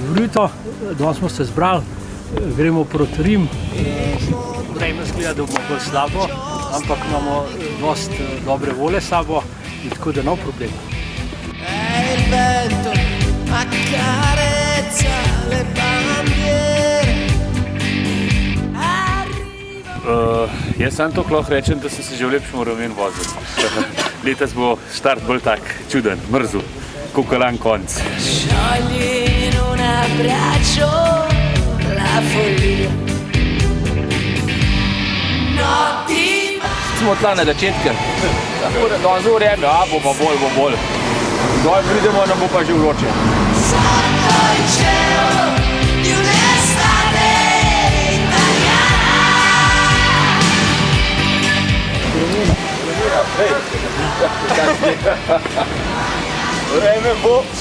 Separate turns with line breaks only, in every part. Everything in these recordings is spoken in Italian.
Vrito, danes smo se zbrali, gremo proti Rim. Vreme zgleda, da bomo bolj slabo, ampak imamo dosti dobre volje s sabo in tako da no problem.
Jaz sam to lahko rečem, da sem se že v lepšem vremenu vozil. Letos bo štart bolj tak čuden, mrzel, kukalan konc.
Smo tla na začetku. Danes v vreme, bomo bolj. Dol pridemo, nam bo pa že vroče.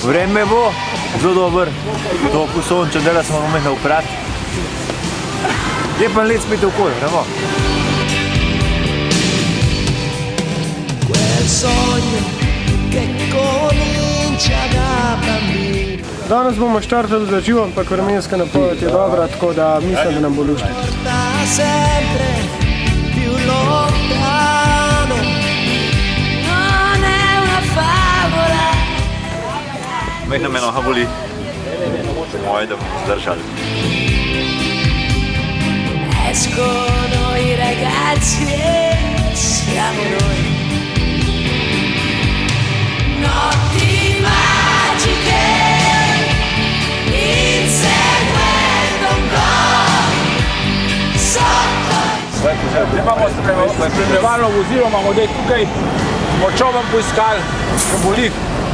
Vreme bo zelo dober, toliko sonča, da smo morali naprati. Lepo let spet okolje, gremo.
Danes bomo štartali z dežjem, ampak vremenska napoved je dobra, tako da mislim, da nam bo luštno.
Mehna me noha boli, moje, da bomo zdržali.
Escono i ragazzi e siamo noi. Notti magiche, inseguendo un gol sotto.
Imamo spremljevalno vozilo, imamo zdaj tukaj, smo čovom poiskali, ko boli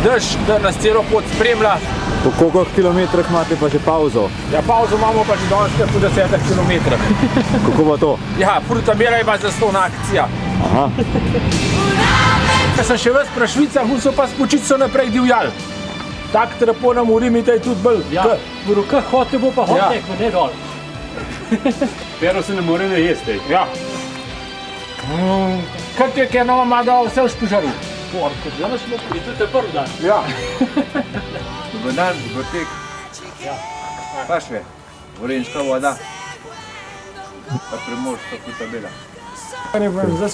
dež, da nas celo pot spremlja.
Po koliko kilometrih imate pa že pauzo?
Ja, pauzo imamo pa že danes po 10 kilometrih.
Kako bo to?
Ja, Frutamera je pa zastovna akcija.
Aha.
Ko sem še ves prašvica, musel pa spočiti so naprej divjal. Tak trapon nam urimi, da je tudi bolj.
Ja, v rokah hote bo pa hotek, pa ne dol.
Pero se ne more ne jesti.
Ja. Kar ti je kenova ima dal vse v špižaru.
Danes smo in tudi te prvi dan.
Ja.
Dobar dan, dobar tek. Pašve, Gorenjska voda, pa Primorska Frutamera.
Zdaj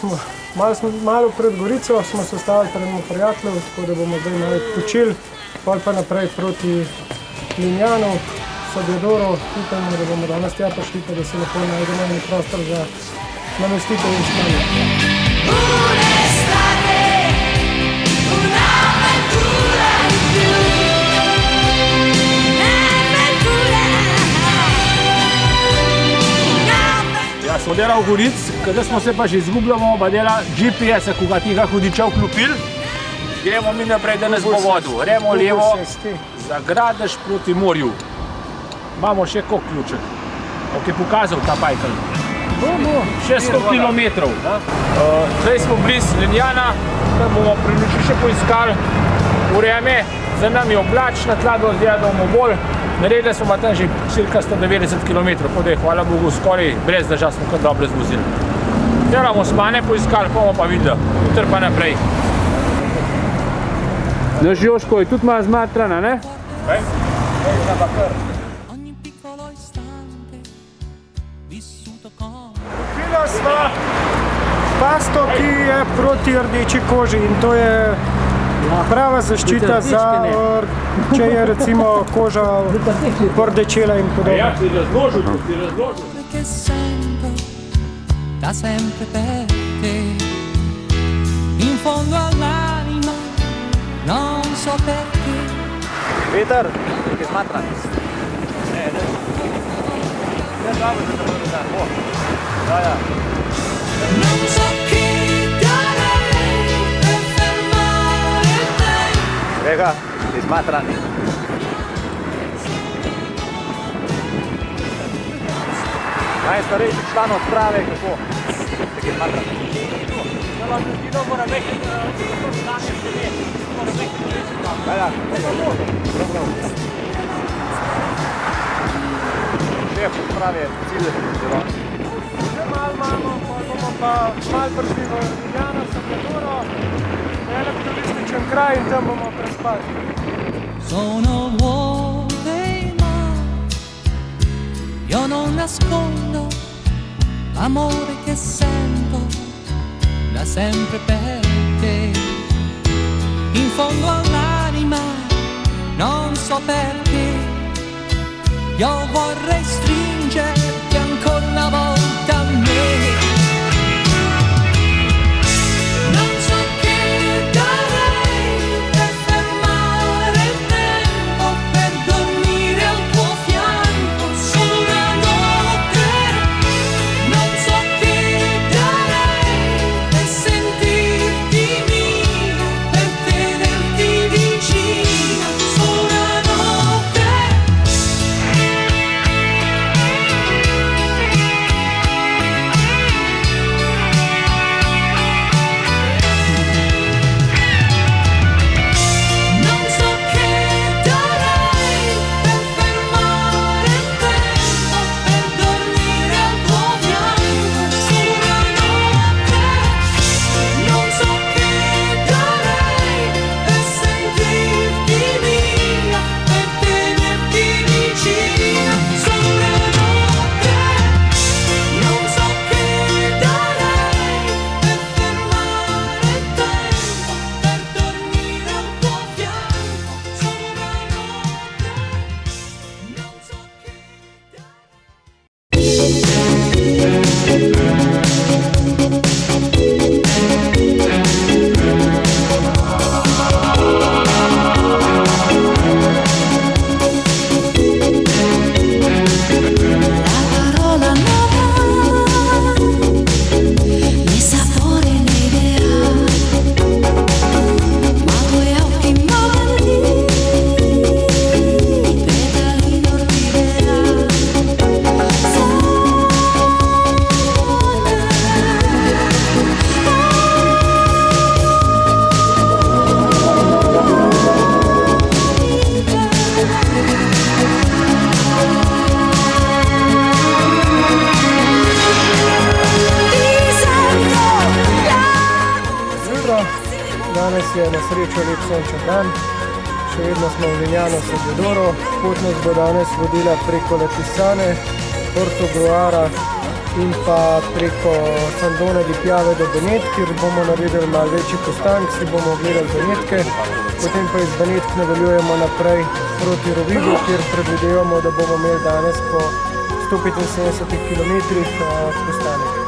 smo malo pred Gorico, smo se stavili pred prijateljev, tako da bomo zdaj malo počili, pol pa naprej proti Linjanu, Sabjadoru, upamo, da bomo danes tja prišli, pa da se lepo najdemo in prostor za namestitev in spanje.
Smo delali v Goric, kada smo se pa že izgubljamo, pa dela GPS-a, ko ga tega hudiča vklopil. Gremo mi naprej, da nas bo vodil. Gremo levo, za Gradež proti morju. Imamo še koliko ključek. Ok, pokazal ta pajkel. 600 kilometrov. Zdaj smo bliz Linjana, da bomo prenoči še poiskali vreme. Za nami je oblačna tla, da bomo bolj. Naredili smo tam že cirka 190 km, tako da je, hvala Bogu, skoraj brez dežja smo kar dobro zvozili. Delamo smane poiskali, pa bomo pa videli, jutri pa naprej.
Naš Joško je tudi malo zmatrana, ne?
Kaj?
Kupila sva pasto, ki je proti rdeči koži in to je prava zaščita za, če je recimo koža pordečela in podobno.
Ja, ti razložil.
Che sento da sempre per te, in fondo all'anima, non so perché.
Peter, nekaj smatran. Ne, dobro, da te bodo dati. Ja.
Non so chi darei per fermare il tempo.
Rega, izmatrani. Najstarejši član odprave, kako? Nekaj izmatrani. Ja. Šef odprave, cilj.
Malo imamo, bomo pa malo prišli v Ljubljano, Sabjadoro, velik turistični sončen kraj in tam bomo prespali.
Sono vuote ma io non nascondo l'amore che sento da sempre per te. In fondo all'anima non so perché io vorrei stringerti ancora una volta a me. Non so che darei per fermare il tempo, per dormire al tuo fianco solo una notte. Non so che darei per sentirti mio, per tenerti vicino solo una notte. Non so che darei per fermare il tempo, per dormire al tuo fianco solo una notte. Non so che darei per sentirti mia, per tenerti vicina solo una notte. Non so che darei per fermare il tempo, per dormire al tuo fianco solo una notte. Non so che
La parola nuova, né sapore né idea, ma tuoi occhi morbidi, petali d'orchidea.
Jutro, danes je na srečo lep sončen dan, še vedno smo v Lignano Sabbiadoro. Pot nas bo danes vodila preko Latisane, Porto Gruara in pa preko Sandone di Piave do Benetk, kjer bomo naredili malo večji postank, si bomo ogledali Benetke, potem pa iz Benetk nadaljujemo naprej proti Rovigu, kjer predvidevamo, da bomo imeli danes po 175 km postanek.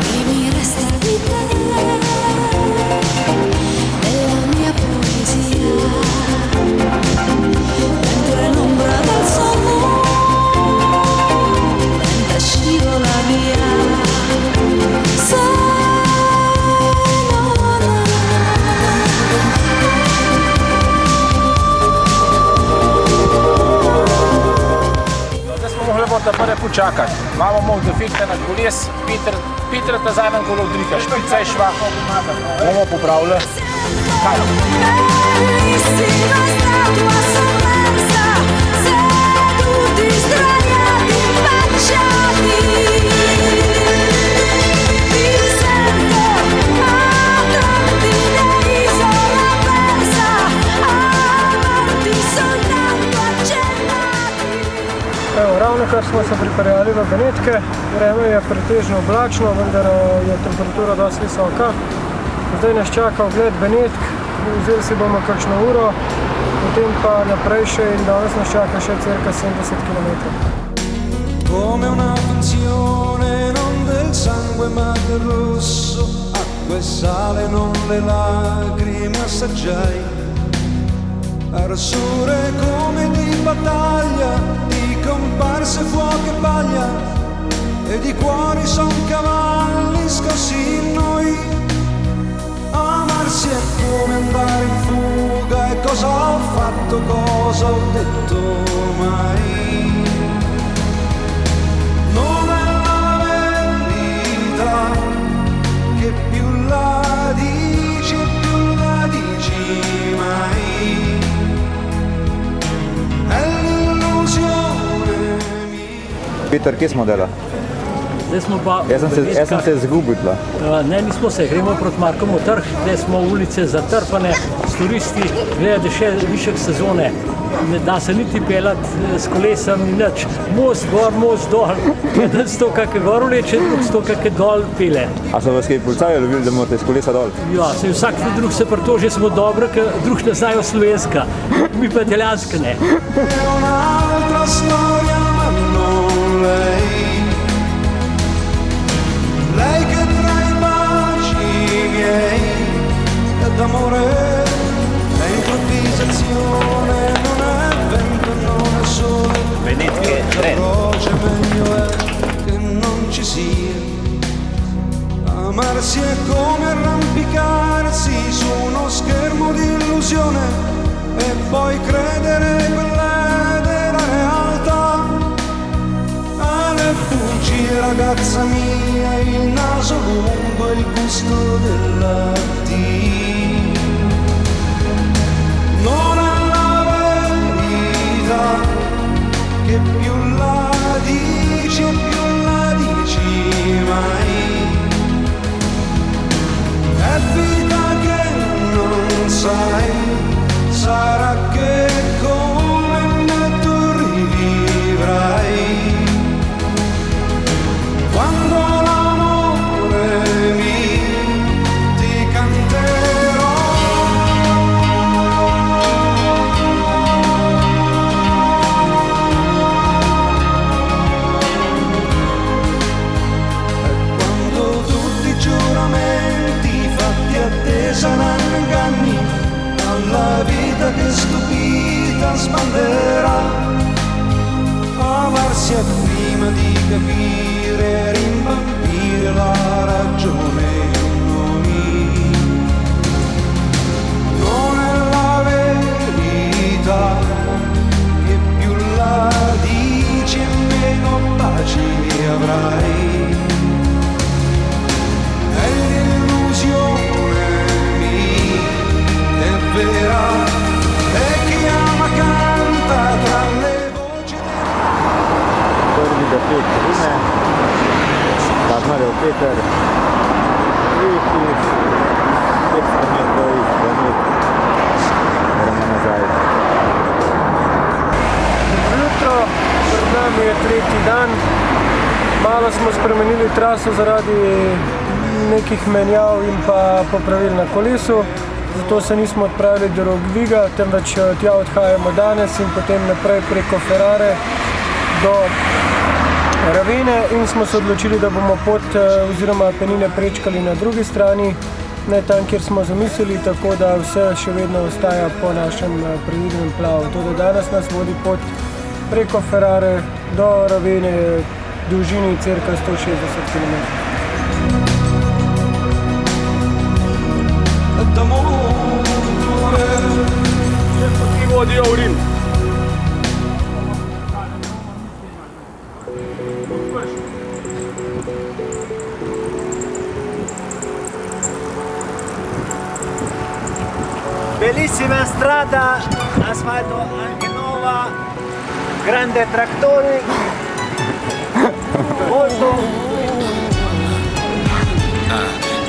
Che mi resta di te, della mia poesia, mentre l'ombra del sole lenta scivola via.
Zdaj smo mogli bodo prve počakati. Imamo mol defekta na koles, Peter ta zadnjem kolo odrika, špica je šla, bomo popravili. Kaj?
Bellissima statua sommersa, seduti sdraiati, impacciati. Ti sento a tratti dell'isola persa, amanti soltanto accennati.
Evo, ravnokar smo se pripeljali v Benetke, vreme je pretežno oblačno, vendar je temperatura dosti visoka. Zdaj nas čaka ogled Benetk, vzeli si bomo kakšno uro, potem pa naprej še in danes nas čaka še cirka 70 km.
Come una finzione, non del sangue ma del rosso, acqua e sale, non le lacrime assaggiai. Arsure come di battaglia, di comparse fuoco e paglia, e di cuori son cavalli scossi in noi. Amarsi è come andare in fuga, e cosa ho fatto, cosa ho detto mai. Non è la verità, che più la dici e più la dici mai. È l'illusione mia.
Peter, kje smo dela?
Zdaj smo pa
Jaz sem se izgubil tla.
Ne, nismo se, gremo proti Markovu trg, zdaj smo ulice zatrpane s turisti, gledajte še višek sezone. Ne da se niti peljati s kolesom ni nič. Most gor, most dol. Eden sto kakšne gor vleče, drug sto kakšne dol pele.
A so vas kaj policaji lovili, da morate s kolesa dol?
Ja, se vsak drug se pritoži, smo dobro, ker drug ne znajo slovenska. Mi pa italijanska ne.
Un'altra storia ma non lei. Lei che tra i baci miei è d'amore, l'improvvisazione non è vento, non è sole. La croce meglio è che non ci sia. Amarsi è come arrampicarsi su uno schermo di illusione e poi credere quella della realtà. Ale bugie ragazza mia, il naso lungo e il gusto dell'addio. Non è la verità che più la dici e più la dici mai. È vita che non sai, sarà che come me tu rivivrai. Quando l'amore ti canterò. E quando tutti i giuramenti fatti a te saranno inganni, alla vita che stupita sbanderà. Amarsi è prima di capire, rimbambire la ragione in noi. Non è la verità che più la dici e meno pace avrai. È l'illusione mia, è vera, e chi ama canta tra le voci.
Prvi do Petrine, Kazmarjev Peter, 500 metrov iz Planet, gremo nazaj.
Jutro, pred nami je tretji dan. Malo smo spremenili traso zaradi nekih menjav in pa popravil na kolesu. Zato se nismo odpravili do Roggviga, temveč tja odhajamo danes in potem naprej preko Ferrare do Ravene in smo se odločili, da bomo pot oziroma Apenine prečkali na drugi strani, ne tam, kjer smo zamislili, tako da vse še vedno ostaja po našem predvidenem plavu. Tudi danes nas vodi pot preko Ferrare do Ravene, dolžini cirka 160 km.
Ti vodijo v Rim.
Bellissima strada, asfalto anche nuova, grande trattore, molto.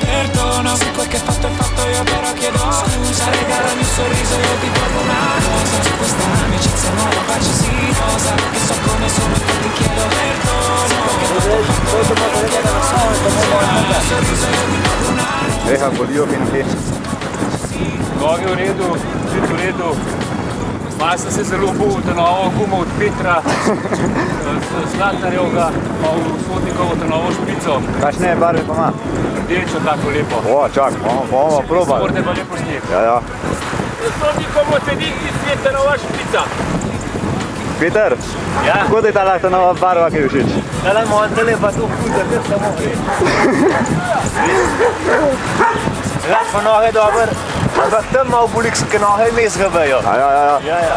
Perdono se quel che fatto è fatto, io però chiedo scusa. Regalami un sorriso, io ti porgo una rosa. Su questa amicizia nuova pace si rosa, che so come sono e ti chiedo perdono. Se quel che fatto è fatto, io però chiedo un sorriso, io ti porgo una rosa.
Reha bolijo finti.
Noge v redu, žit v redu. Malo sem se zelo obul, to novo gumo od Petra, Zlatarjevga, pa v Sotnikovo to novo špico.
Kakšne barve pa ima?
Rdečo, tako lepo.
O, čak, bomo probali.
Morate pa lepo sneg.
Ja.
Sotnikovo sediti sveta nova špica.
Peter, kako ti je ta lahko nova barva, ki je všeč?
Dalla montale pa tu huda, ker samo gre. Lahko noge dober, ampak tam malo bolik so, ker noge mes gabejo.
Ja.
Ja.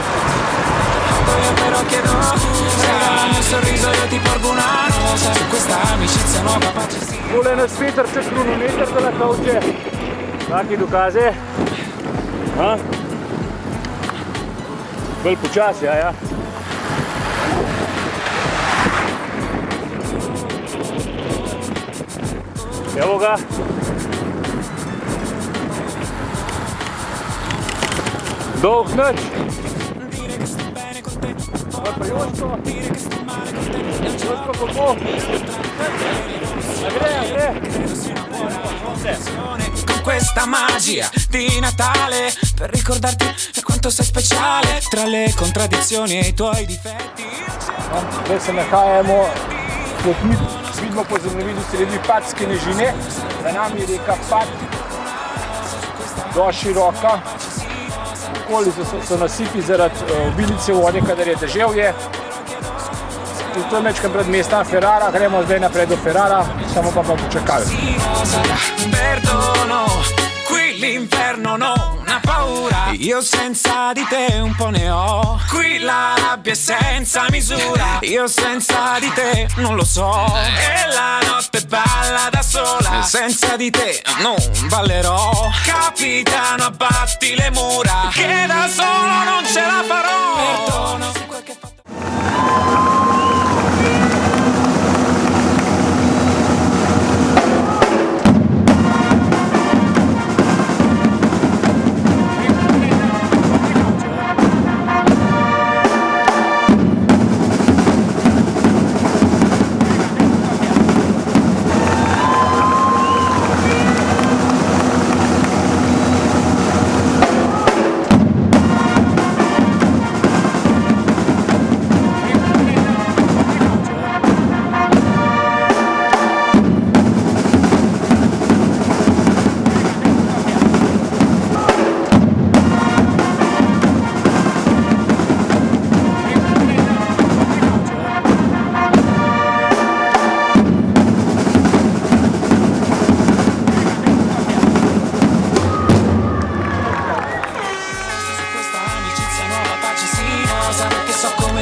Io però chiedo scusa, regalami un sorriso, io ti porgo una rosa. Su questa amicizia nuova pace si rosa.
Tole nas Peter se kronometer da lahko uče. Taki dokaze? Bolj počasi, ja.
Evo ga. Dolg nič.
Con questa magia di Natale per ricordarti quanto sei speciale tra le contraddizioni e i tuoi difetti.
Zdaj se nahajamo, kot vidimo po zemljevidu, sredi Patske nižine. Za nami je reka Pat, dosti široka. Okoli so nasipi zaradi obilice vode, kadar je deževje. In to je mečkam pred mesta Ferrara, gremo zdaj naprej do Ferrara, samo pa počakali.
Perdono, qui l'inferno non ha paura. Io senza di te un po' ne ho. Qui la rabbia è senza misura. Io senza di te non lo so. E la notte balla da sola. Senza di te non ballerò. Capitano, abbatti le mura, che da solo non ce la farò. Perdono su quel che fatto.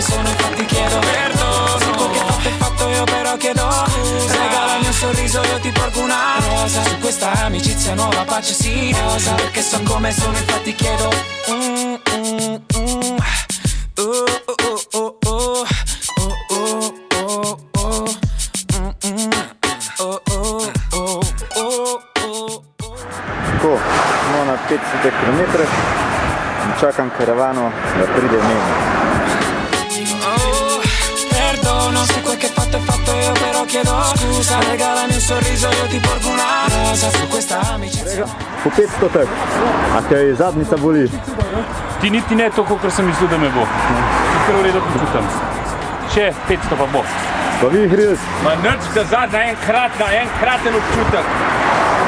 Sono infatti chiedo perdono. Se quel che fatto è fatto io però chiedo scusa. Regalami un sorriso io ti porgo una rosa. Su questa amicizia nuova pace si osa. Perché so come sono infatti chiedo
Tako, smo na 500 km in čakam karavano, da pride mimo.
Se quel che fatto è fatto io però chiedo scusa. Regalami un sorriso io ti porgo una rosa. Su questa amicizia.
Po 500 tak, a te zadnica boli?
Ti niti ne to, kot sem mislil, da me bo. Kar v redu počutam. Še 500 pa bo.
Pa vi hriz?
Ma nič da zadnja enkraten občutek.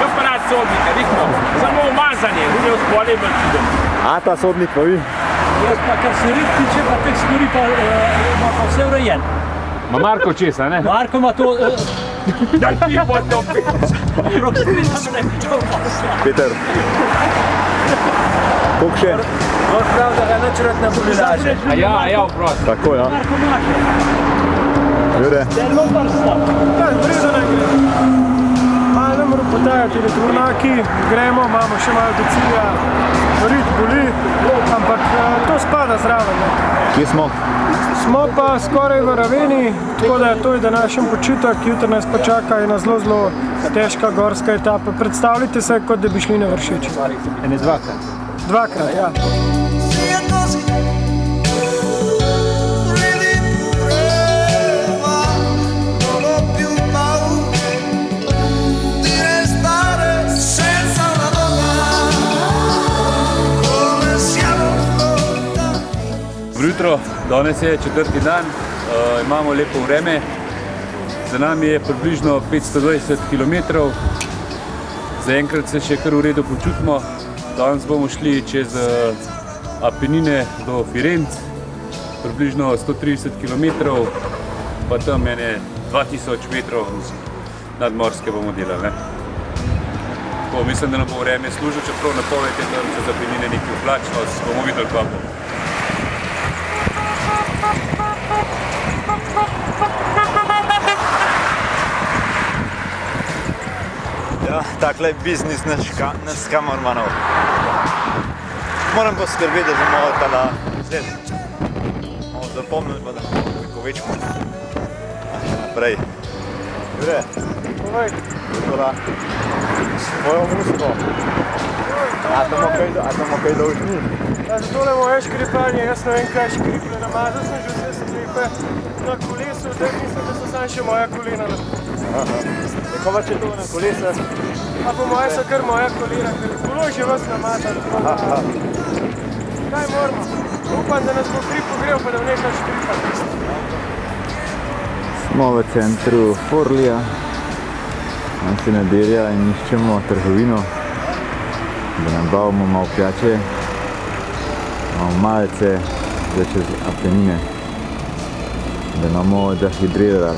Aparat sodnika, vidimo, samo umazanje, v spolje je bolj čuden.
A ta sodnik pa vi?
Jaz pa, kar se rit tiče, pa teh stvari pa ima pa vse urejen.
Ma Marko česa, ne?
Marko ima to...
Da ti bo to pet.
Rok se mi tam ne čel posla.
Peter. Koliko še?
On prav, da ga nič rad ne boli laže.
Ja, vprost.
Tako, ja.
Marko Mače.
Jure.
Zelo prsta.
Kaj, vredo ne gre. Malo ne moram potajati, da tvornaki gremo, imamo še malo do cilja. Rit boli, ampak to spada zraven.
Kje smo?
Smo pa skoraj v raveni, tako da to je današnji počitek, jutri nas pa čaka ena zelo težka gorska etapa. Predstavljajte se, kot da bi šli na Vršič.
Ene dvakrat.
Dvakrat, ja.
Jutro, danes je četrti dan, imamo lepo vreme, za nami je približno 520 km, zaenkrat se še kar v redu počutimo, danes bomo šli čez Apenine do Firenc, približno 130 km, pa tam ene 2000 metrov nadmorske bomo delali. Tako, mislim, da nam bo vreme služilo, čeprav napoved je tam čez Apenine nekaj oblačno, bomo videli pa bo.
Ja, takle je biznis nas kamermanov. Moram poskrbeti, da bomo tala sled. Malo zapomnili, pa da bomo veliko večmo. Naprej. Jure.
Oj.
Toda. Mojo musko. A tamo kaj dolžni?
Ja, za tole moje škripanje, jaz ne vem kaj škriplje. Namazal sem že vse sklepe na kolesu, zdaj mislim, da so samo še moja kolena.
Kako pa če to na kolesa?
A po moje so kar moja kolena, ker kolo že vas namazal. Kaj moramo? Upam, da nas bo kri pogrel, pa da v nekaj škripati.
Smo v centru Forlija, nam se nedelja in iščemo trgovino, da nabavimo malo pijače, malo malce za čez Apenine, da imamo dehidrirali.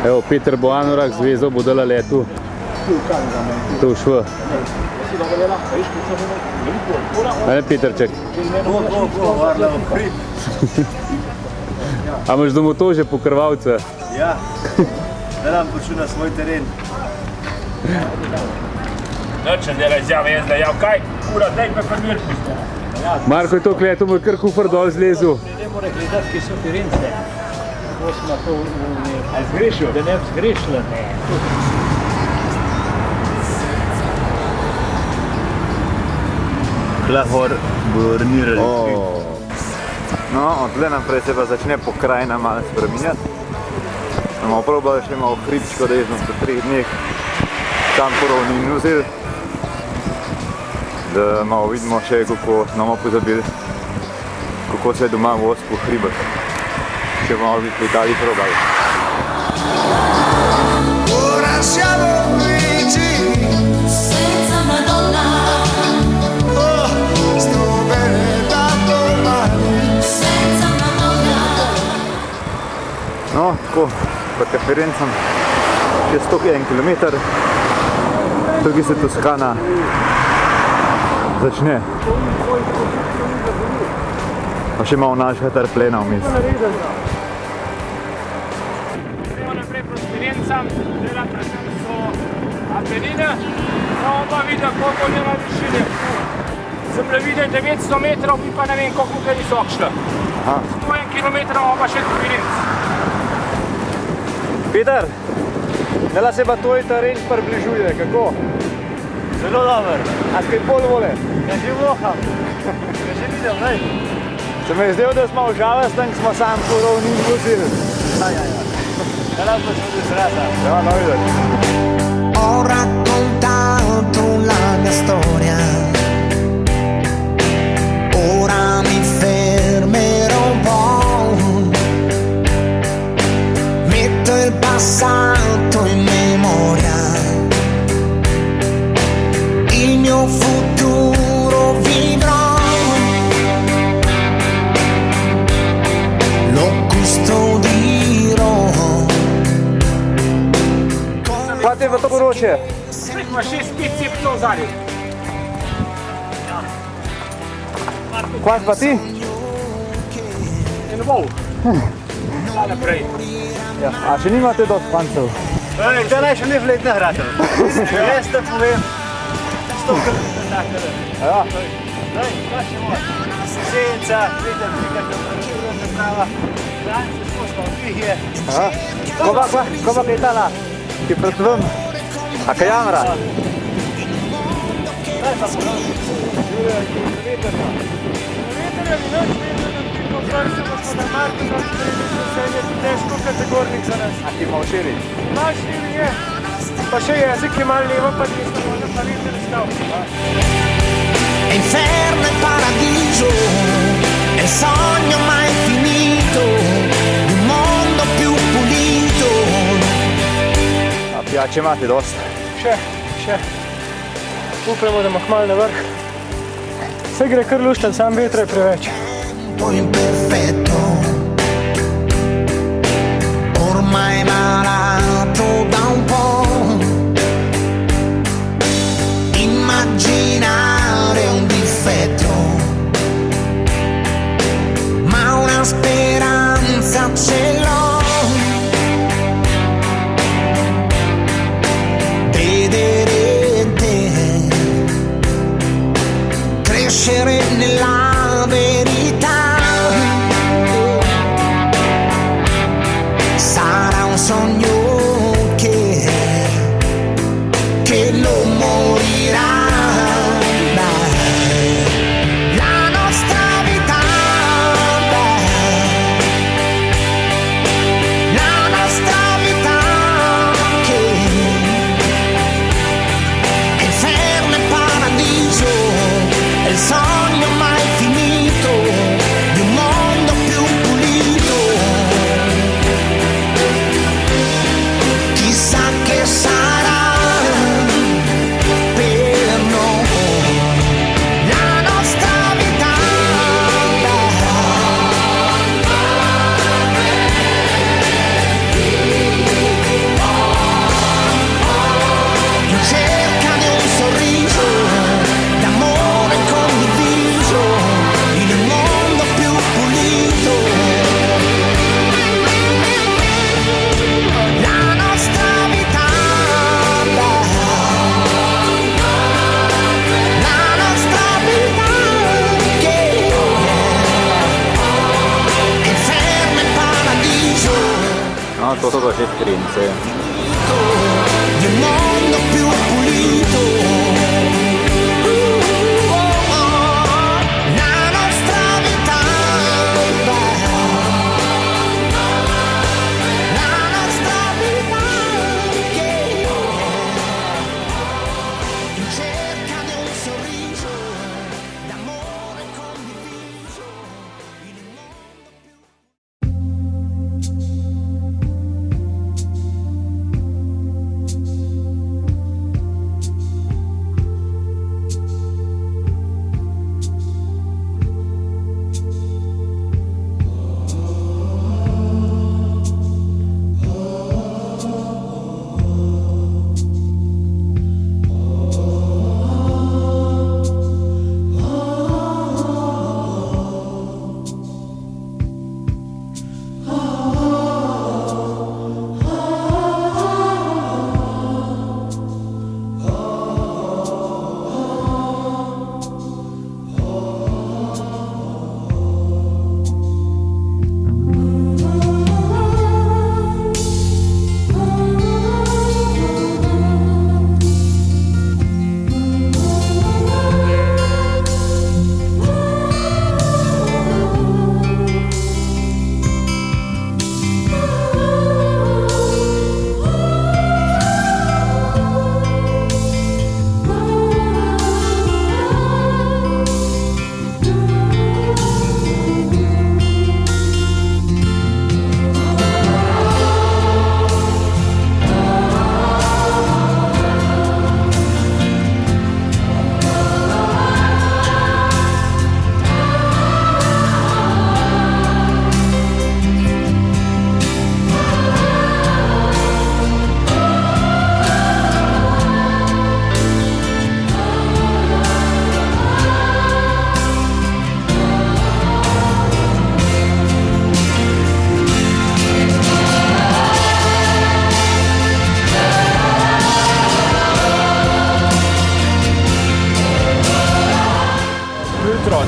Evo, Peter bo anorak zvezal, bo dala letu. To švo. Ne, Peterček. A imaš domov to že pokrvalce?
Ja, da nam poču na svoj teren.
Noče dela izjave, jaz da jav, kaj? Ura, daj pa mir pusti.
Marko je to kleto, moj kar kufr dol zlezu.
Ne more gledati, ki so Firence. Ko smo to zgrešili. Da ne bi zgrešili, ne.
Lahor bodo ornirali.
No, od tle naprej se pa začne pokrajina malo spreminjati. Bomo probali še malo hribčko, da smo po 3 dneh tam po ravnini vzeli. Da malo vidimo še, kako smo pozabili, kako se je doma voz po hribah. Še malo bi v Italiji probali.
Ora siamo vicini
senza Madonna,
sto bene da domani.
senza Madonna.
No, tako, proti Firencam, še 101 km, tukaj se Toskana začne. Pa še malo našega trplena vmes.
Gremo naprej proti Firencam, dela predvsem so Apenine. Bomo pa videli, koliko je na višini. Zemljevide 900 metrov, mi pa ne vem, koliko je visok šla. 101 km imamo pa še do Firenc.
Peter, dela se pa tvoj teren približuje, kako?
Zelo dober.
A skaj pol vole?
Ja že voham. Ja že vidim, nej.
Se mi je zdel, da smo v žalostnem, ko smo sam po ravnini vozili.
Ja. Da nam bo šlo do zrata.
Ja, no videti.
Ho raccontato la mia storia, ora mi fermerò un po', metto il passato in memoria, il mio futuro vivrò, lo custodirò.
Pa te pa to poroče?
Spet ima 6-5 ceptov zadnji.
Kvaš pa ti?
In vol. Da naprej.
Ja, a še nimate dosti pancev?
Da naj še ne vletne hrata. Jaz te povem. 100 km takele.
Ja.
Daj, kaj še moj? Senca, vidite, prikajte, prikajte prava. Danes smo spavljih je.
Ko pa kaj tala? Ki pred vam? A kaj jamra?
Daj pa pogledaj.
Veterja mi noč vedno, da ti površimo smo na Marku, da se je težko kategornik za nas.
A ti malo širi?
Malo širi je, pa še jezik je malo levo, pa desno, možda pa veter stav.
È inferno e paradiso, è il sogno mai finito, di un mondo più pulito.
A pijače imate dosti?
Še. Upamo, da bomo hmalo na vrh. Vse gre kar luštan, sam vetra je preveč.
Imperfetto, ormai malato da un po', immaginare un difetto, ma una speranza ce l'ho. Vedere te
morirà. La nostra vita, la nostra vita che è inferno e paradiso, è il sogno mai finito di un mondo più pulito. Chissà che sarà per noi la nostra vita. In cerca di un sorriso, d'amore condiviso, in un mondo più pulito. La nostra vita, la nostra vita che è inferno e paradiso.
No, to się skręcę.
Di un mondo più pulito. La nostra vita, la nostra vita che in cerca di un sorriso, d'amore condiviso in un mondo più.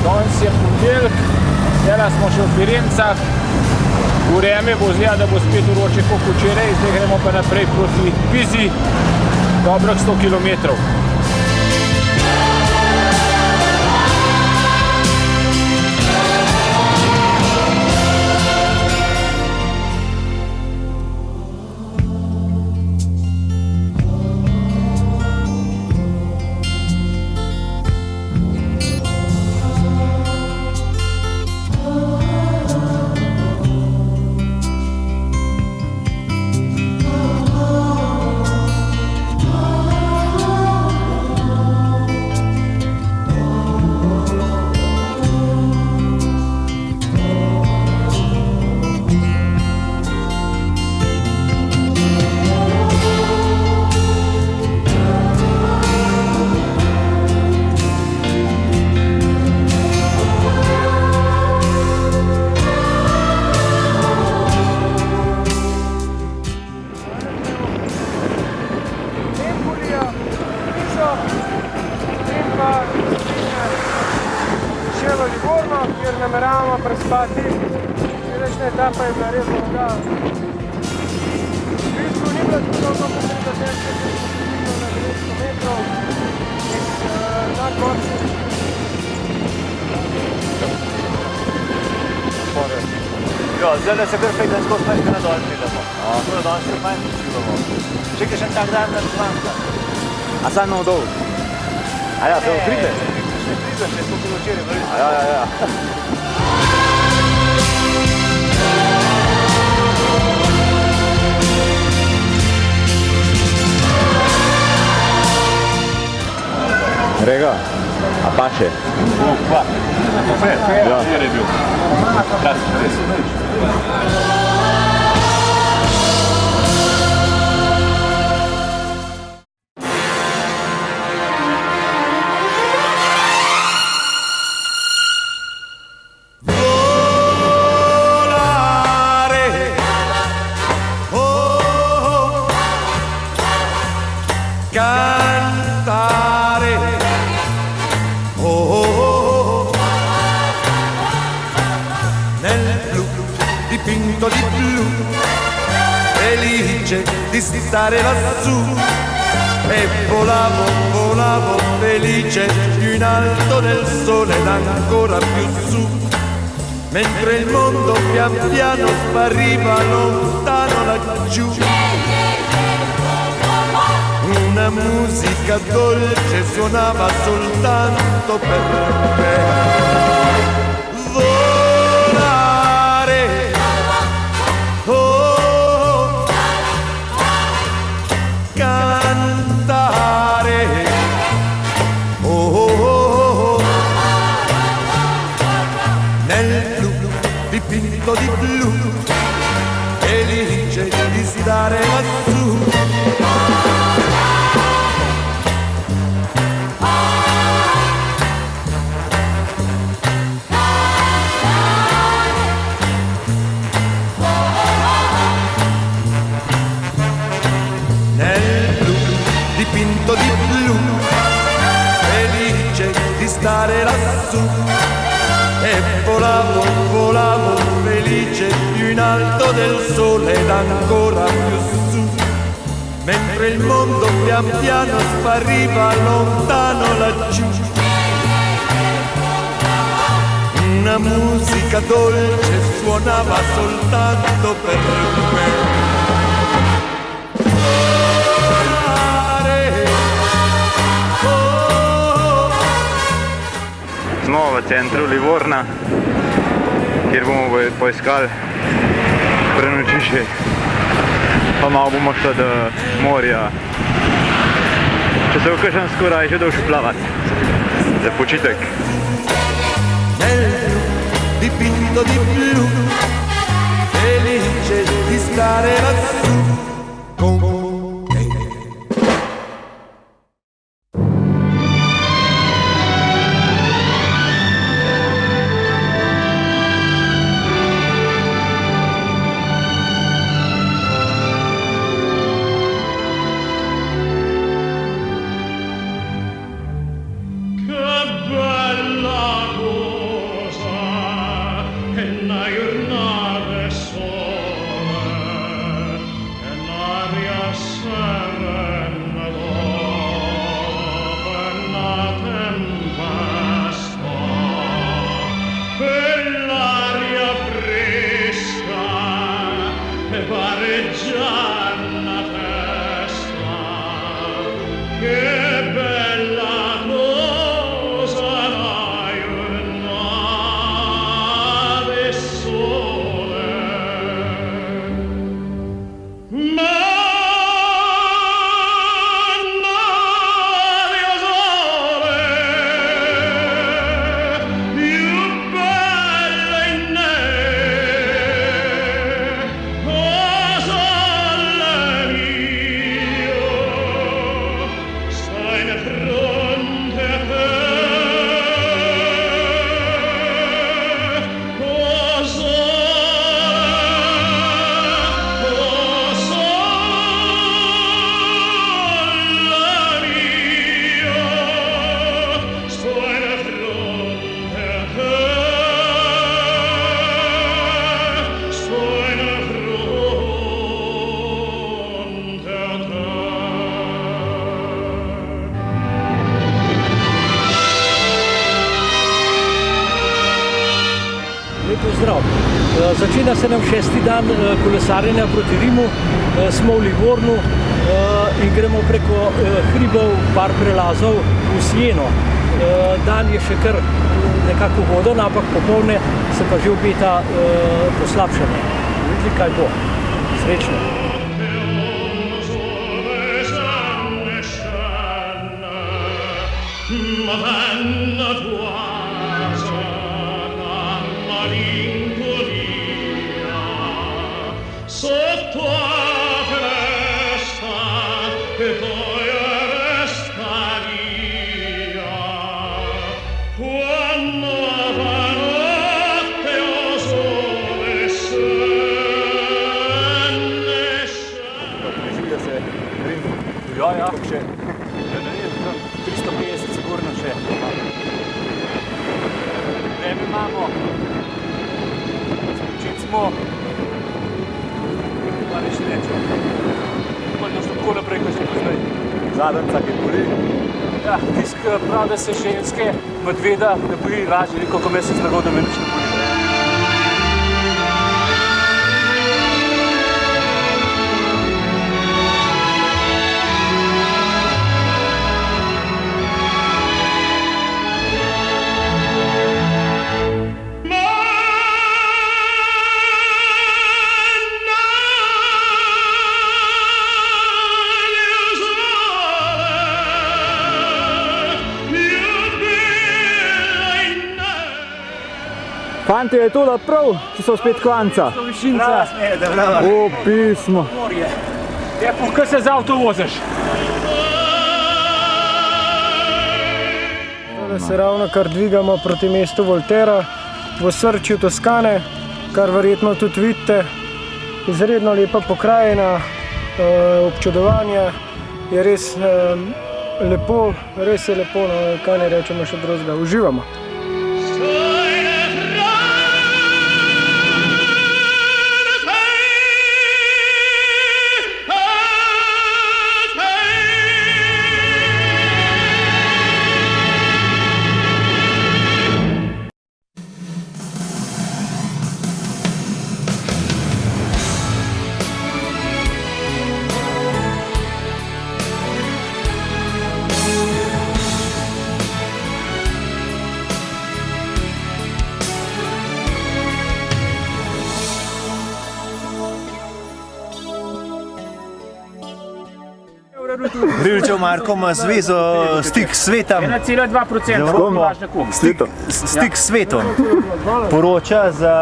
Danes je ponedeljek, zdaj smo še v Firencah. Vreme bo zgleda, da bo spet vroče kot včeraj, zdaj gremo pa naprej proti Pizi, dobrih 100 km.
kjer nameravamo prespati. Včerajšnja etapa je bila res dolga. V bistvu ni bila tako dolgo, kot je na 900 metrov. metrov, nadmorski.
Ja, zdaj se kar fejten skozi majhne na dol pridemo. Tako da danes kar fajn počivamo. Še kaj še tak dan na Španka.
A sad imamo dol? A ja, to je hribe?
Še hribe, še smo bilo včeraj, verjetno.
Ja. Rega, a paše?
Ja, je bil. Krasno, res.
Di stare lassù e volavo felice più in alto del sole ed ancora più su, mentre il mondo pian piano spariva lontano laggiù. Una musica dolce suonava soltanto per me. Volare, cantare, nel blu dipinto di blu, felice di stare lassù. Dipinto di blu, felice di stare lassù, e volavo felice più in alto del sole ed ancora più su, mentre il mondo pian piano spariva lontano laggiù. Una musica dolce suonava soltanto per me.
Smo v centru Livorna, kjer bomo poiskali prenočišče, pa malo bomo šli do morja. Če se v kakšen skoraj že dolž plavati, za počitek.
Nel blu dipinto di blu, felice di stare lassù con te.
Začenja se nam 6. dan kolesarjenja proti Rimu, smo v Livornu in gremo preko hribov, par prelazov v Sieno. Dan je še kar nekako voden, ampak popoldne se pa že obeta poslabšanje. Videli, kaj bo. Srečno.
Ja, še 350 sigurno še. Vreme imamo, spočiti smo, pa ne še neče. Pa nas tako naprej, kot smo zdaj.
Zadnjica, ki boli.
Ja, tisk prav, da se ženske medveda ne boji lažje, koliko mesec na vodo me nič ne boli.
Fanti, je to da prav, če so spet klanca? O, pismo.
Je pa, kaj se z avto voziš?
Se ravno kar dvigamo proti mestu Volterra, v osrčju Toskane, kar verjetno tudi vidite. Izredno lepa pokrajina, občudovanje, je res lepo, res je lepo, no, kaj ne rečemo še drugega, uživamo.
Rilčev Marko ima zvezo Stik s svetom.
1,2%.
Stik s svetom. Poroča za...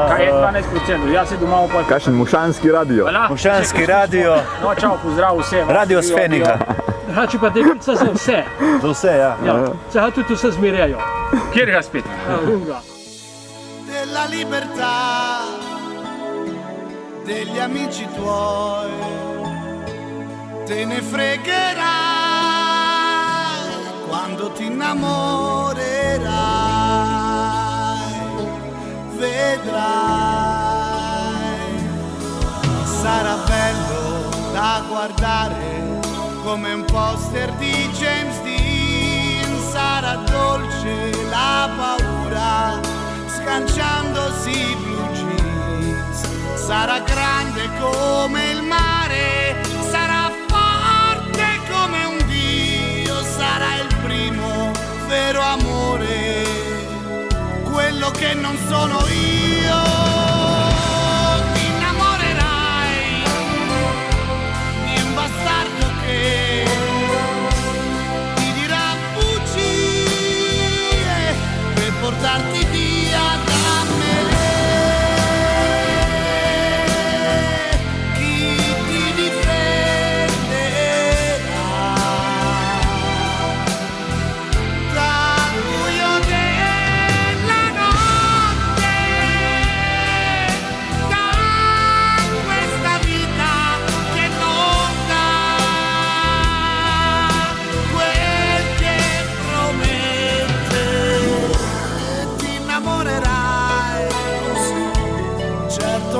Kaj je 12%? Jaz se doma upam.
Kakšen Mošanski radio?
Mošanski radio.
No, čau, pozdrav vsem.
Radio s Feniga.
Znači pa deklica za vse.
Za vse, ja.
Se ga tudi vse zmerjajo.
Kjer ga spet?
Della libertà degli amici tuoi te ne fregherai quando ti innamorerai, vedrai, sarà bello da guardare come un poster di James Dean, sarà dolce la paura scanciandosi i blue jeans, sarà grande come il mare, sarà come un dio, sarà il primo vero amore, quello che non sono io. Ti innamorerai di un bastardo che ti dirà bugie per portarti via da me.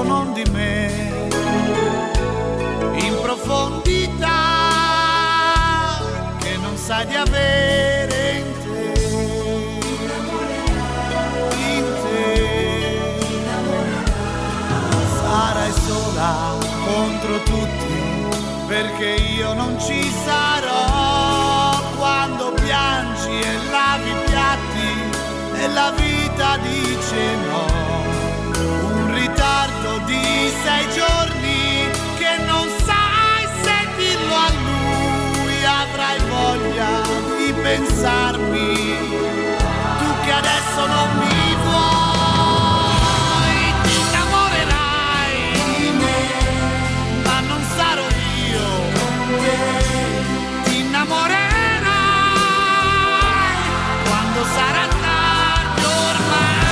Non di me, in profondità che non sai di avere in te, sola contro tutti, perché io non ci sarò quando piangi e lavi i piatti e la vita dice no. Un ritardo di 6 giorni che non sai se dirlo a lui, avrai voglia di pensarmi, tu che adesso non mi vuoi, ti innamorerai di me, ma non sarò io, ti innamorerai quando sarà tardi ormai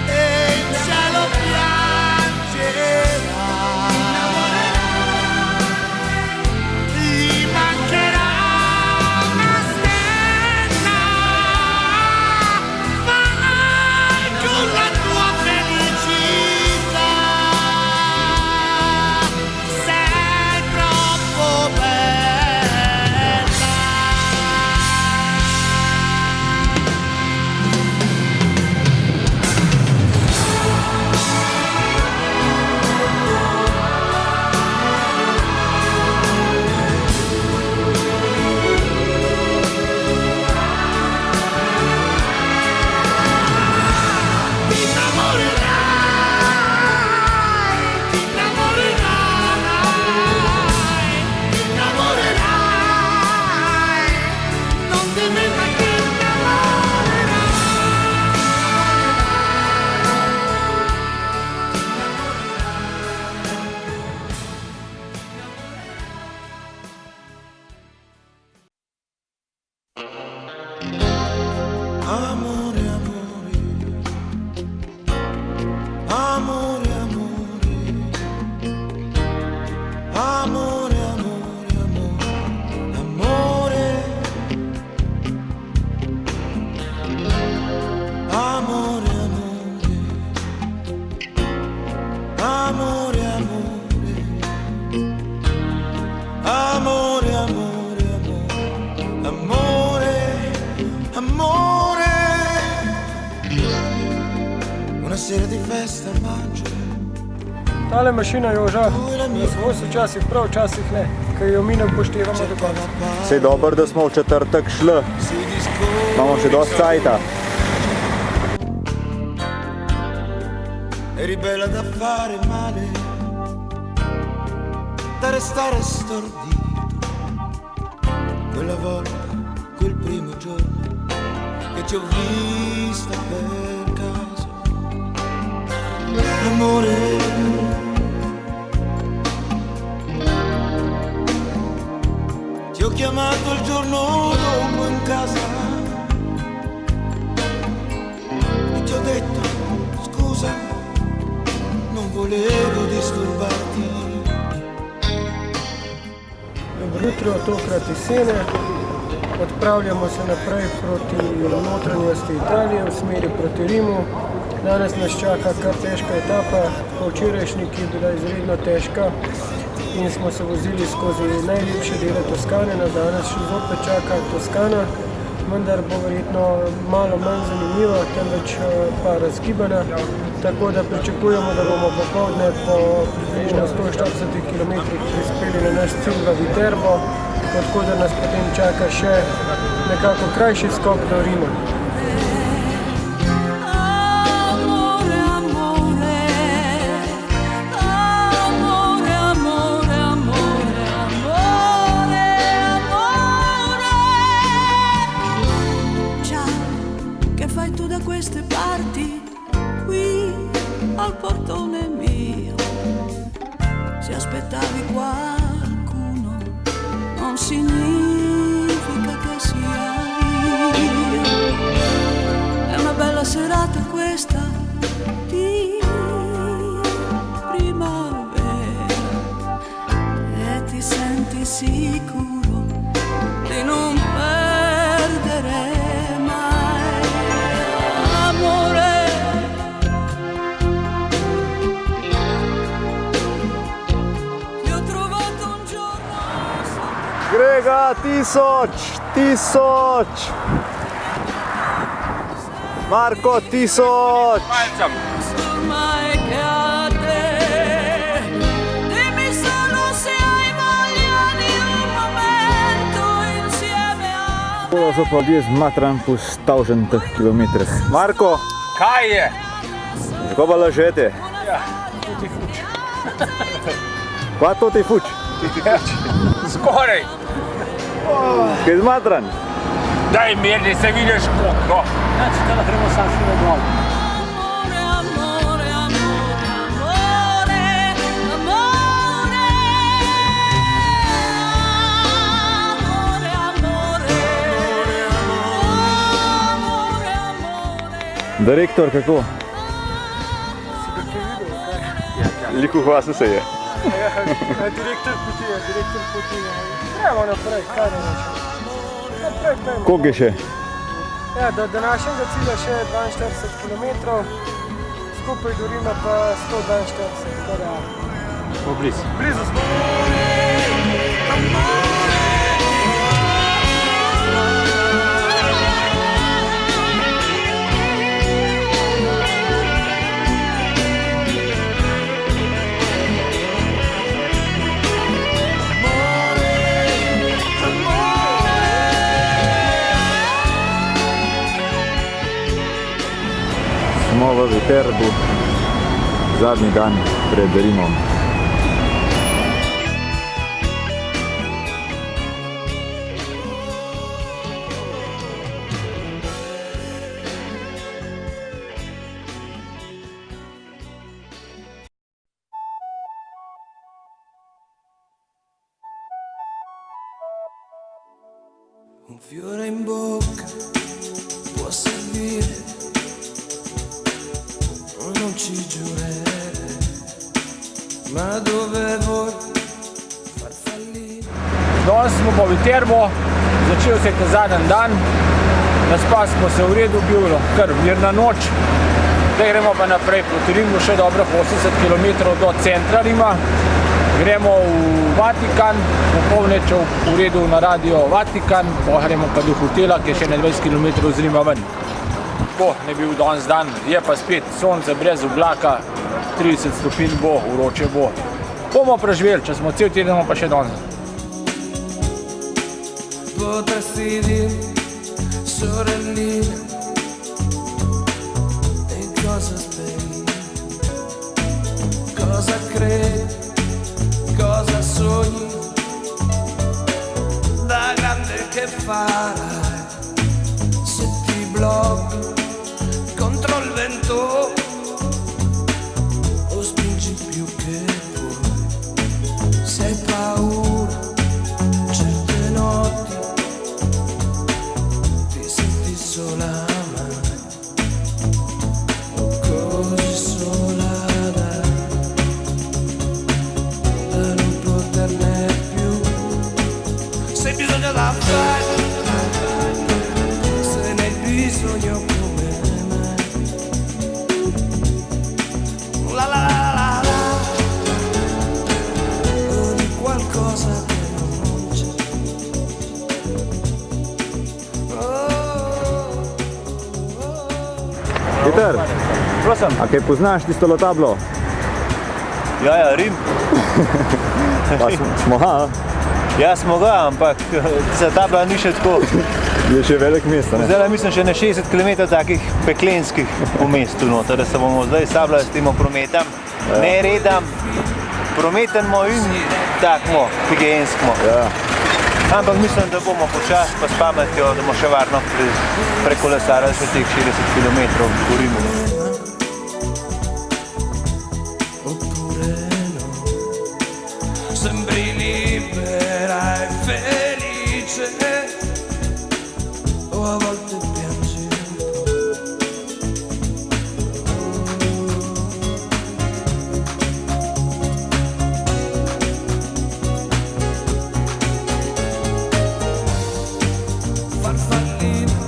e il cielo piangerà, gli mancherà una stella, vai con la tua felicità, sei troppo bella. Ti innamorerai, non ti mettere che amore, amore, amore, amore, amore, amore, amore, amore, amore, amore. Una sera di festa maggio.
Tale mašina je uža, da smo včasih prav, včasih ne, ker jo mi ne upoštevamo do konca.
Sej dobro, da smo v četrtek šli. Imamo še dosti cajta.
Eri bella da fare male, da restare stordito. Quella volta, quel primo giorno che ti ho vista per caso. Amore, ti ho chiamato il giorno dopo in casa e ti ho detto scusa, non volevo disturbarti.
Dobro jutro, tokrat jesene. Odpravljamo se naprej proti notranjosti Italije, v smeri proti Rimu. Danes nas čaka kar težka etapa, po včerajšnji, ki je bila izredno težka in smo se vozili skozi najlepše dele Toskane, nas danes še zopet čaka Toskana, vendar bo verjetno malo manj zanimiva, temveč pa razgibana, tako da pričakujemo, da bomo popoldne po približno 140 km prispeli na naš cilj v Viterbo, tako da nas potem čaka še nekako krajši skok do Rima.
Queste parti qui al portone mio, se aspettavi qualcuno non significa che sia io. È una bella serata questa di primavera e ti senti sicuro di non perdere
Grega, tisoč! Marko, tisoč!
Palcem!
Tako so pa ljudje zmatran po 1000 kilometrih. Marko,
Kaj je?
kako pa lažete?
Ja, tudi fuč.
Pa to ti fuč?
Skoraj.
Kaj zmatran?
Daj mir, da se vidiš koliko.
Znači, da gremo sam še na dol.
Direktor, kako? Liku hvasu se je.
Direktor poti. Gremo naprej, kaj ne rečem. Naprej pojmo.
Koliko je še?
Ja, do današnjega cilja še 42 km, skupaj do Rima pa 142, tako da...
Smo blizu.
Blizu smo.
Smo v Viterbu, zadnji dan pred Rimom.
Un fiore in bocca può servire, non ci giurerei, ma dove vuoi far fallire.
Danes smo pa v Viterbo, začel se je ta zadnji dan, naspali smo se v redu, bilo kar mirna noč. Zdaj gremo pa naprej proti Rimu, še dobrih 80 km do centra Rima. Gremo v Vatikan, popolne če v redu na radio Vatikan, pa gremo pa do hotela, ki je še 20 km z Rima ven. Tako ne bil danes dan, je pa spet sonce brez oblaka, 30 stopinj bo, vroče bo. Bomo preživeli, če smo cel teden, pa še danes.
Potresti dirmi, sorellina, e cosa speri, cosa credi, cosa sogni, da grande che farai, se ti blocchi contro il vento, o spingi più che puoi, se hai paura, certe notti, ti senti sola mai, o così sola da non poterne più, se bisogna da fare, se ne hai bisogno come me, la la la la la, o di qualcosa che non c'è.
Peter,
Prosim.
a kaj poznaš tisto tablo?
Ja, Rim.
Pa smo ga,
Ja, smo ga, ampak ta tabla ni še tako.
je še velik mesta, ne?
Zdaj mislim še na 60 km takih peklenskih v mestu noter, da se bomo zdaj sabljali s tem prometom. Ne redam, prometamo in takmo, higienskmo.
Ja.
Ampak mislim, da bomo počas pa s pametjo, da bomo še varno prekolesarili še teh 60 km v Rimu.
Oppure no, sembri libera e felice, o a volte piangi un po'. Farfallina,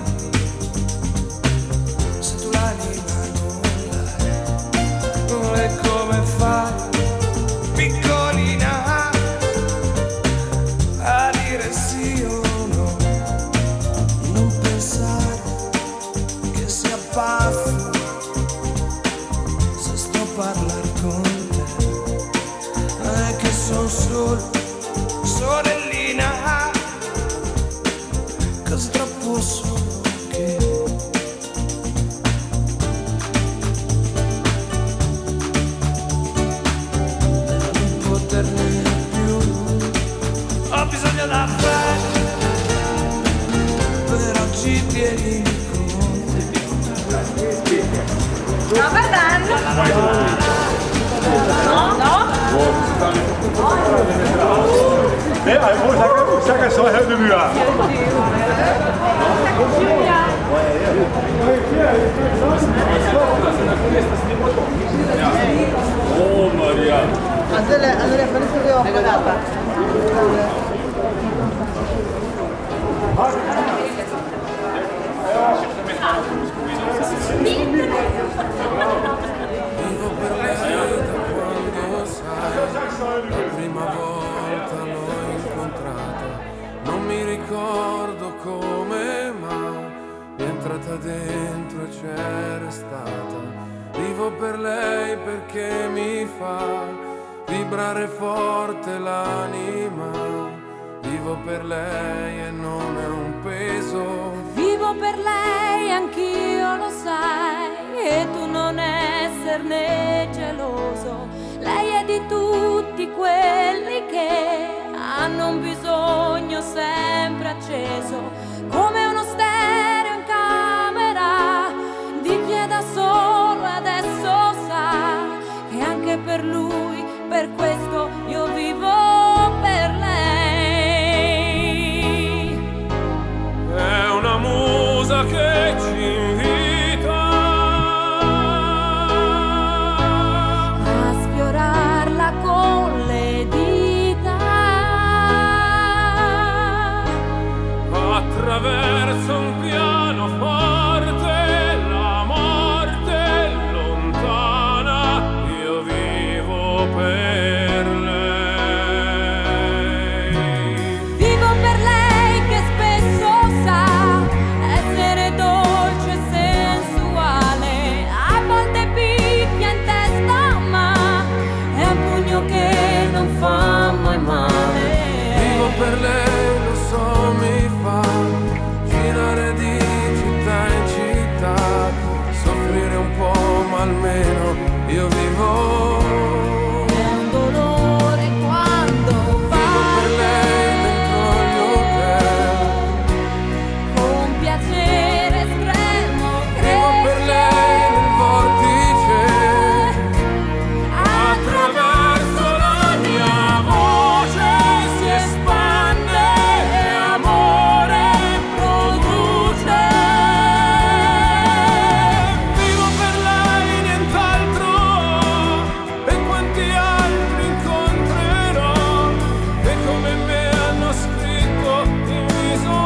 se tu l'anima non l'hai, e come fai, piccolina, a dire sì o no, non pensare che sia pazzo se sto a parlare con te, è che son solo sorellina, così troppo solo che non poterne più. Ho bisogno da fare per oggi tieni conto.
Sto guardando. No?
Ça qu'elle serait de lui. Oh Maria.
Allora farete che ho
Vivo per lei da quando sai, la prima volta l'ho incontrata, non mi ricordo come, ma mi è entrata dentro e c'è restata. Vivo per lei perché mi fa vibrare forte l'anima. Vivo per lei e non è un peso.
Vivo per lei, anch'io lo sai, e tu non esserne geloso. Lei è di tutti quelli che hanno un bisogno sempre acceso, come uno stereo in camera di chi è da solo e adesso sa che anche per lui, per questo io vivo per lei.
È una musa che ci invita
a sfiorarla con le dita,
attraverso un pianoforte, la morte è lontana, io vivo per lei.
vivo per lei che spesso sa essere dolce e sensuale, a volte picchia in testa ma è un pugno che non fa mai male.
Vivo per lei, lo so, mi fa girare di città in città, soffrire un po' ma almeno io vivo.
È un dolore quando
Vivo per lei dentro gli hotel,
con piacere estremo
vivo per lei nel vortice, attraverso la mia voce si espande e amore produce. Vivo per lei, nient'altro, e quanti altri incontrerò che come me hanno scritto in viso.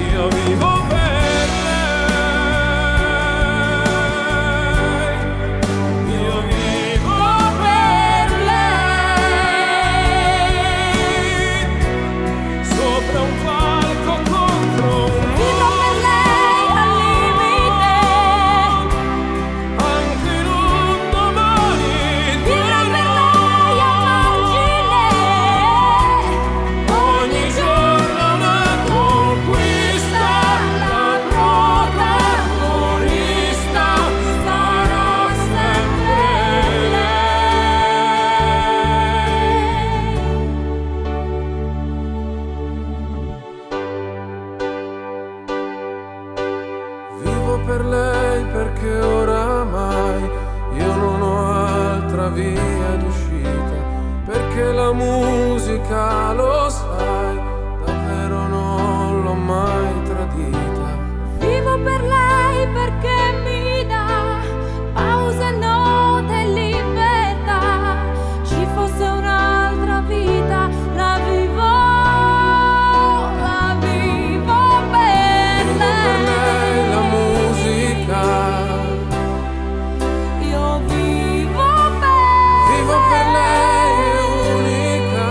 Io vivo per lei, io vivo per lei, sopra un palco contro un
vivo per lei al limite,
anche in un domani
vivo per lei a margine,
ogni giorno una conquista, la protagonista sarò sempre lei. Vivo per lei perché oramai io non ho altra via d'uscita, perché la musica, lo sai, davvero non l'ho mai tradita.
vivo per lei perché mi dà pause, note e libertà. Ci fosse un'altra vita, la vivo per
Vivo per lei la musica,
io vivo
vivo per lei è unica,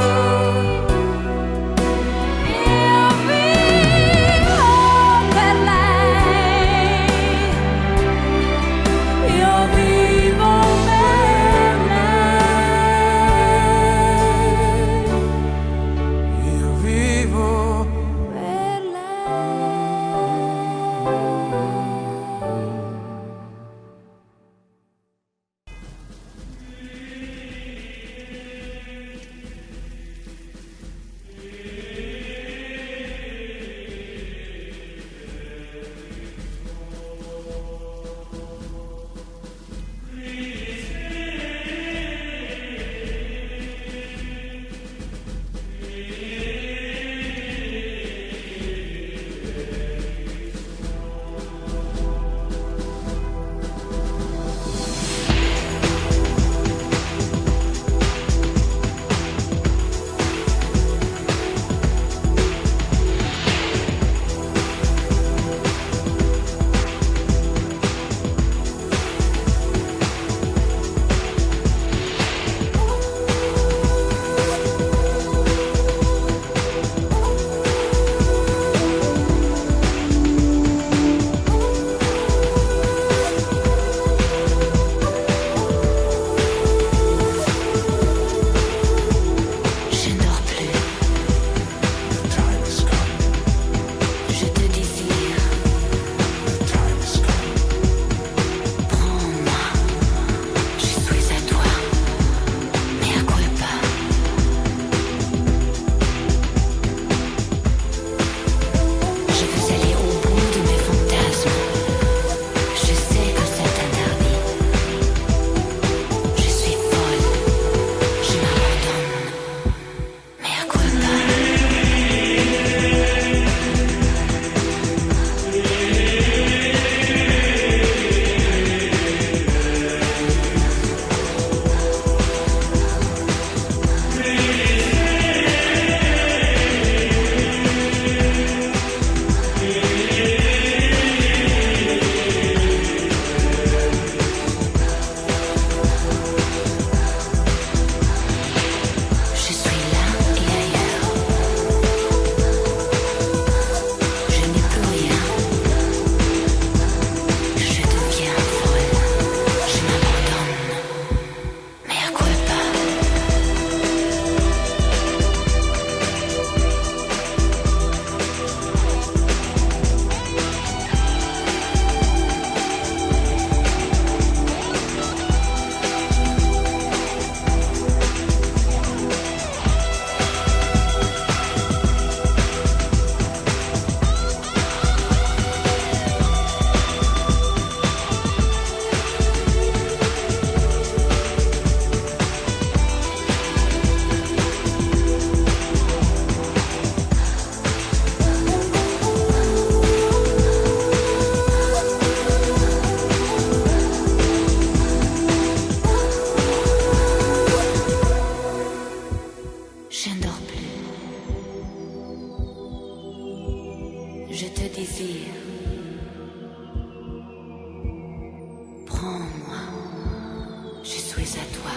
je te désire. Prends-moi, je suis à toi.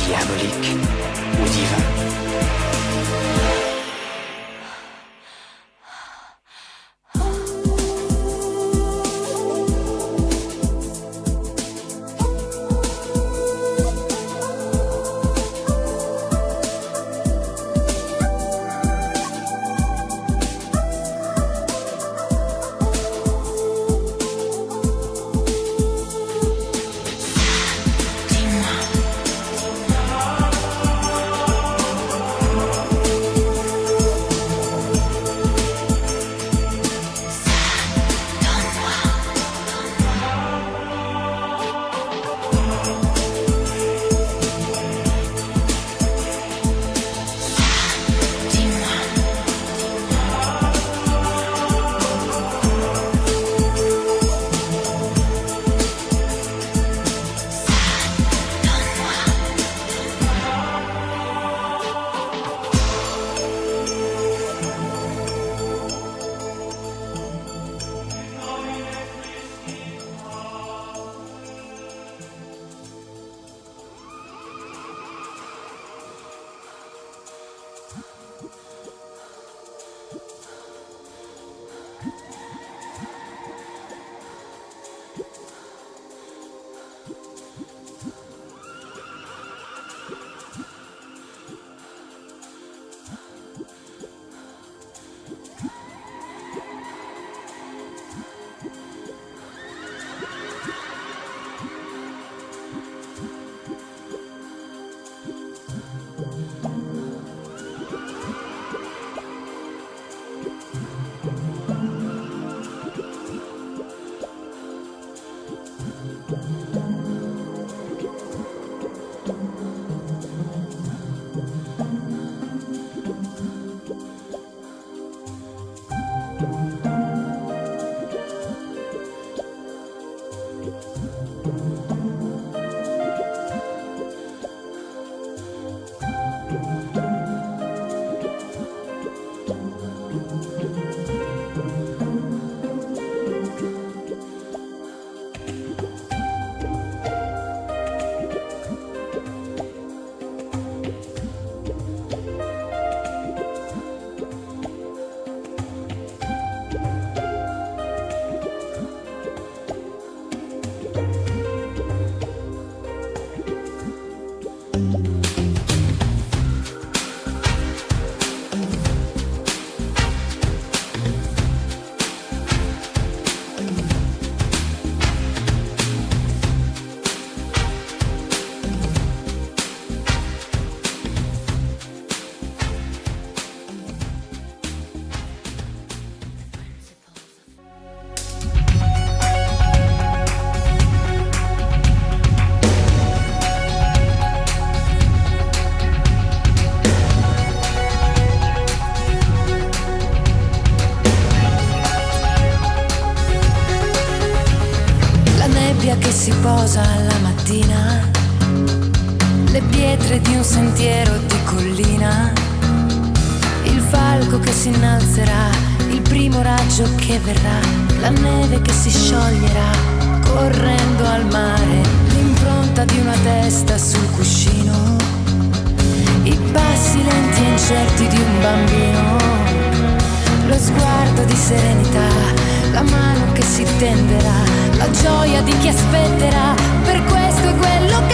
Diabolique ou divin?
Dis-moi.
Che si posa alla mattina, le pietre di un sentiero di collina, il falco che si innalzerà, il primo raggio che verrà, la neve che si scioglierà correndo al mare, l'impronta di una testa sul cuscino, i passi lenti e incerti di un bambino, lo sguardo di serenità, la mano che si tenderà, la gioia di chi aspetterà, per questo è quello che